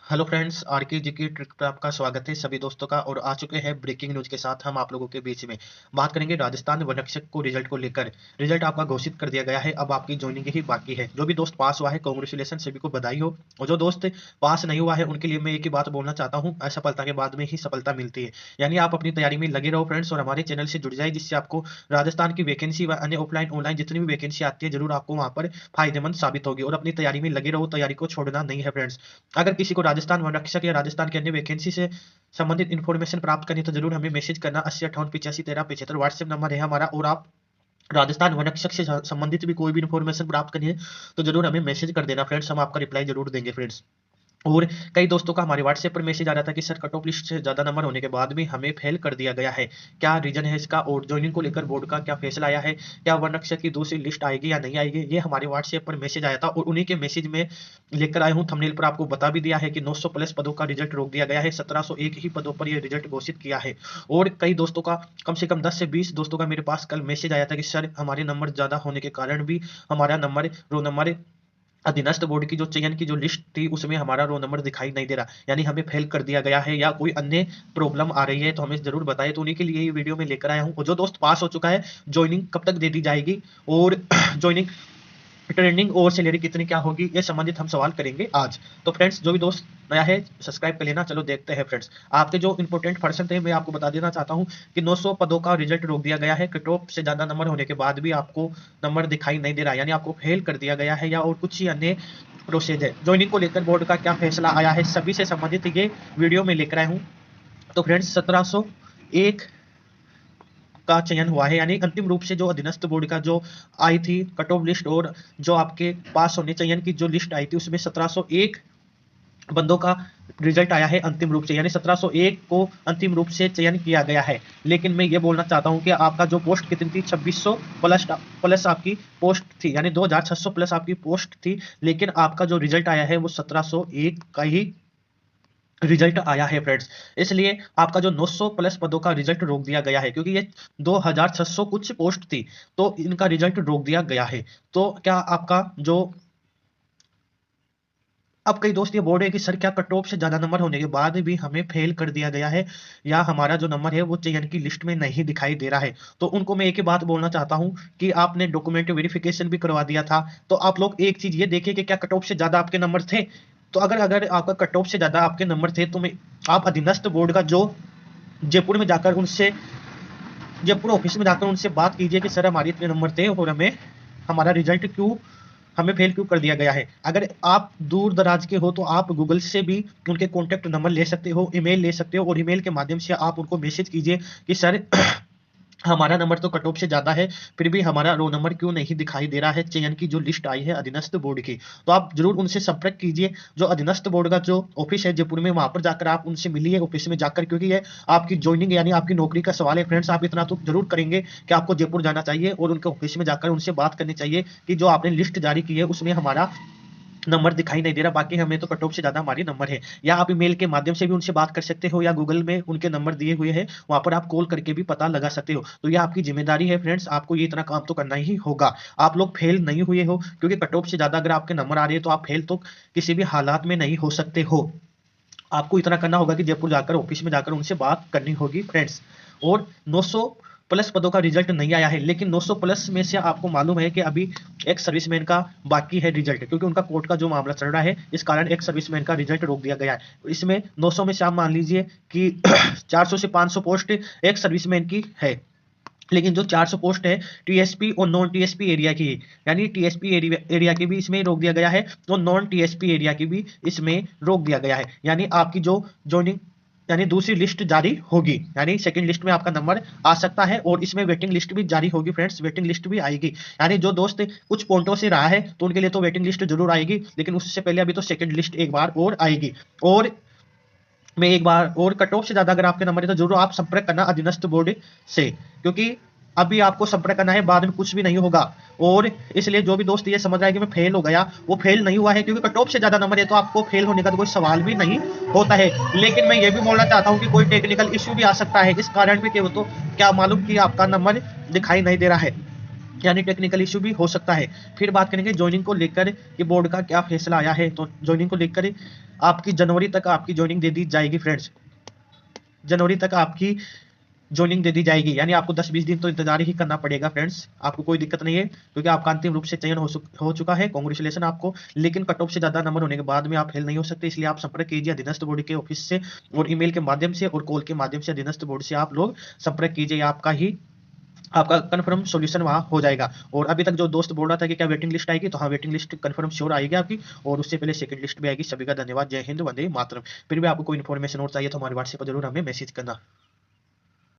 Hello friends, R K जी की trick पर आपका स्वागत है सभी दोस्तों का। और आ चुके हैं ब्रेकिंग न्यूज के साथ हम आप लोगों के बीच में बात करेंगे राजस्थान वनरक्षक को रिजल्ट को लेकर। रिजल्ट आपका घोषित कर दिया गया है, अब आपकी ज्वाइनिंग ही बाकी है। जो भी दोस्त पास हुआ है कांग्रेचुलेशन, सभी को बधाई हो। और जो दोस्त पास नहीं हुआ है उनके लिए मैं एक ही बात बोलना चाहता हूँ, असफलता के बाद में ही सफलता मिलती है। यानी आप अपनी तैयारी में लगे रहो फ्रेंड्स, और हमारे चैनल से जुड़ जाए, जिससे आपको राजस्थान की वैकेंसी व अन्य ऑफलाइन ऑनलाइन जितनी भी वैकेंसी आती है जरूर आपको वहां पर फायदेमंद साबित होगी। और अपनी तैयारी में लगे रहो, तैयारी को छोड़ना नहीं है फ्रेंड्स। अगर किसी को राजस्थान वन रक्षक या राजस्थान की अन्य वैकेंसी से संबंधित इन्फॉर्मेशन प्राप्त करनी तो जरूर हमें मैसेज करना। 8058851375 व्हाट्सएप नंबर है हमारा। और आप राजस्थान वन रक्षक से संबंधित भी कोई भी इन्फॉर्मेशन प्राप्त करनी है तो जरूर हमें मैसेज कर देना फ्रेंड्स, हम आपका रिप्लाई जरूर देंगे फ्रेंड्स। और कई दोस्तों का हमारे व्हाट्सएप पर मैसेज आ रहा था कि सर कट ऑफ लिस्ट से ज्यादा नंबर होने के बाद भी हमें फेल कर दिया गया है, क्या रीजन है इसका? और ज्वाइनिंग को लेकर बोर्ड का क्या फैसला आया है? क्या वन रक्षक की दूसरी लिस्ट आएगी या नहीं आएगी? ये हमारे व्हाट्सएप पर मैसेज आया था और उन्हीं के मैसेज में लेकर आया हूँ। थंबनेल पर आपको बता भी दिया है कि 900 प्लस पदों का रिजल्ट रोक दिया गया है, 1701 ही पदों पर यह रिजल्ट घोषित किया है। और कई दोस्तों का, कम से कम 10 से 20 दोस्तों का मेरे पास कल मैसेज आया था कि सर हमारे नंबर ज्यादा होने के कारण भी हमारा नंबर, रो नंबर, अधीनस्थ बोर्ड की जो चयन की जो लिस्ट थी उसमें हमारा रो नंबर दिखाई नहीं दे रहा, यानी हमें फेल कर दिया गया है या कोई अन्य प्रॉब्लम आ रही है तो हमें जरूर बताएं। तो उन्हीं के लिए ये वीडियो में लेकर आया हूं। और जो दोस्त पास हो चुका है, ज्वाइनिंग कब तक दे दी जाएगी और ज्वाइनिंग ट्रेंडिंग और सैलरी कितनी क्या होगी, ये संबंधित हम सवाल करेंगे आज। तो फ्रेंड्स जो भी दोस्त नया है सब्सक्राइब कर लेना। चलो देखते हैं फ्रेंड्स, आपके जो इंपॉर्टेंट पर्सन थे मैं आपको बता देना चाहता हूं कि 900 पदों का रिजल्ट रोक दिया गया है। कट ऑफ से ज्यादा नंबर होने के बाद भी आपको नंबर दिखाई नहीं दे रहा, यानी आपको फेल कर दिया गया है या और कुछ ही अन्य प्रोसेस है। ज्वाइनिंग को लेकर बोर्ड का क्या फैसला आया है, सभी से संबंधित ये वीडियो में लेकर आया हूँ। तो फ्रेंड्स 1701 का चयन हुआ है, यानी अंतिम रूप से जो अधीनस्थ बोर्ड का जो आई थी कट ऑफ लिस्ट और जो आपके पास होने चयन की जो लिस्ट आई थी उसमें 1701 बंदों का रिजल्ट आया है अंतिम रूप से, यानी 1701 को अंतिम रूप से चयन किया गया है। लेकिन मैं ये बोलना चाहता हूं कि आपका जो पोस्ट कितनी थी, 2600 प्लस प्लस आपकी पोस्ट थी, यानी 2600 प्लस आपकी पोस्ट थी। लेकिन आपका जो रिजल्ट आया है वो 1701 का ही रिजल्ट आया है फ्रेंड्स। इसलिए आपका जो 900 प्लस पदों का रिजल्ट रोक दिया गया है, क्योंकि ये 2600 कुछ पोस्ट थी तो इनका रिजल्ट रोक दिया गया है। तो क्या आपका जो, अब कई दोस्त ये बोल रहे हैं कि सर क्या कट ऑफ से ज्यादा नंबर होने के बाद भी हमें फेल कर दिया गया है या हमारा जो नंबर है वो चयन की लिस्ट में नहीं दिखाई दे रहा है? तो उनको मैं एक ही बात बोलना चाहता हूं कि आपने डॉक्यूमेंट वेरिफिकेशन भी करवा दिया था, तो आप लोग एक चीज ये देखिए कि क्या कट ऑफ से ज्यादा आपके नंबर थे। तो अगर अगर आपका कट ऑफ से ज्यादा आपके नंबर थे तो मैं, आप अधीनस्थ बोर्ड का जो जयपुर में जाकर उनसे, जयपुर ऑफिस में जाकर उनसे बात कीजिए कि सर हमारे इतने नंबर थे और हमें हमारा रिजल्ट क्यों, हमें फेल क्यों कर दिया गया है। अगर आप दूर दराज के हो तो आप गूगल से भी उनके कॉन्टैक्ट नंबर ले सकते हो, ईमेल ले सकते हो और ईमेल के माध्यम से आप उनको मैसेज कीजिए कि सर हमारा नंबर तो कट ऑफ से ज्यादा है, फिर भी हमारा रो नंबर क्यों नहीं दिखाई दे रहा है चयन की जो लिस्ट आई है अधीनस्थ बोर्ड की। तो आप जरूर उनसे संपर्क कीजिए, जो अधीनस्थ बोर्ड का जो ऑफिस है जयपुर में, वहां पर जाकर आप उनसे मिलिए ऑफिस में जाकर, क्योंकि ये आपकी ज्वाइनिंग यानी आपकी नौकरी का सवाल है फ्रेंड्स। आप इतना तो जरूर करेंगे कि आपको जयपुर जाना चाहिए और उनके ऑफिस में जाकर उनसे बात करनी चाहिए कि जो आपने लिस्ट जारी की है उसमें हमारा नंबर दिखाई नहीं दे रहा, बाकी हमें तो कट ऑफ से ज्यादा हमारी नंबर है। या आप ईमेल के माध्यम से भी उनसे बात कर सकते हो या गूगल में उनके नंबर दिए हुए हैं वहां पर आप कॉल करके भी पता लगा सकते हो। तो यह आपकी जिम्मेदारी है फ्रेंड्स, आपको ये इतना काम तो करना ही होगा। आप लोग फेल नहीं हुए हो, क्योंकि कट ऑफ से ज्यादा अगर आपके नंबर आ रहे हैं तो आप फेल तो किसी भी हालात में नहीं हो सकते हो। आपको इतना करना होगा कि जयपुर जाकर ऑफिस में जाकर उनसे बात करनी होगी फ्रेंड्स। और 900 प्लस पदों का रिजल्ट नहीं आया है, लेकिन 900 प्लस में से आपको मालूम है कि अभी एक सर्विसमैन का बाकी है रिजल्ट, क्योंकि उनका कोर्ट का जो मामला चल रहा है इस कारण एक सर्विसमैन का रिजल्ट रोक दिया गया है। इसमें 900 में से आप मान लीजिए कि 400 से 500 पोस्ट एक सर्विसमैन की है, लेकिन जो 400 पोस्ट है टीएसपी और नॉन टीएसपी एरिया की, यानी टीएसपी एरिया की भी इसमें रोक दिया गया है तो नॉन टीएसपी एरिया की भी इसमें रोक दिया गया है। यानी आपकी जो ज्वाइनिंग, यानी दूसरी लिस्ट जारी होगी, यानी सेकंड लिस्ट में आपका नंबर आ सकता है और इसमें वेटिंग लिस्ट भी जारी होगी फ्रेंड्स, वेटिंग लिस्ट भी आएगी। यानी जो दोस्त कुछ पॉइंटों से रहा है तो उनके लिए तो वेटिंग लिस्ट जरूर आएगी, लेकिन उससे पहले अभी तो सेकंड लिस्ट एक बार और आएगी। और मैं एक बार और, कट ऑफ से ज्यादा अगर आपके नंबर है तो जरूर आप संपर्क करना अधीनस्थ बोर्ड से, क्योंकि अभी आपको संपर्क करना है, बाद में कुछ भी नहीं होगा। और इसलिए जो भी दोस्त ये समझ रहा है कि मैं फेल हो गया, वो फेल नहीं हुआ है, क्योंकि कट ऑफ से ज्यादा नंबर है तो आपको फेल होने का तो कोई सवाल भी नहीं होता है। लेकिन मैं ये भी बोलना चाहता हूँ कि कोई टेक्निकल इश्यू भी आ सकता है, इस कारण भी कि तो क्या मालूम कि आपका नंबर दिखाई नहीं दे रहा है, यानी टेक्निकल इशू भी हो सकता है। फिर बात करेंगे ज्वाइनिंग को लेकर कि बोर्ड का क्या फैसला आया है। तो ज्वाइनिंग को लेकर आपकी जनवरी तक आपकी ज्वाइनिंग दे दी जाएगी फ्रेंड्स। जनवरी तक आपकी ज्वाइनिंग दे दी जाएगी, यानी आपको 10-20 दिन तो इंतजार ही करना पड़ेगा फ्रेंड्स। आपको कोई दिक्कत नहीं है क्योंकि आपका अंतिम रूप से चयन हो चुका है। कांग्रेचुलेशन आपको। लेकिन कट ऑफ से ज्यादा नंबर होने के बाद में आप फेल नहीं हो सकते, इसलिए आप संपर्क कीजिए अधीनस्थ बोर्ड के ऑफिस से, और ईमेल के माध्यम से और कॉल के माध्यम से अधीनस्थ बोर्ड से आप लोग संपर्क कीजिए। आपका कंफर्म सॉल्यूशन वहां हो जाएगा। और अभी तक जो दोस्त बोल रहा था कि क्या वेटिंग लिस्ट आएगी, तो हाँ वेटिंग लिस्ट कंफर्म श्योर आएगी आपकी, और उससे पहले सेकंड लिस्ट भी आएगी। सभी का धन्यवाद। जय हिंद, वंदे मातरम। फिर भी आपको कोई इन्फॉर्मेशन और चाहिए तो हमारे व्हाट्सएप पर जरूर हमें मैसेज करना।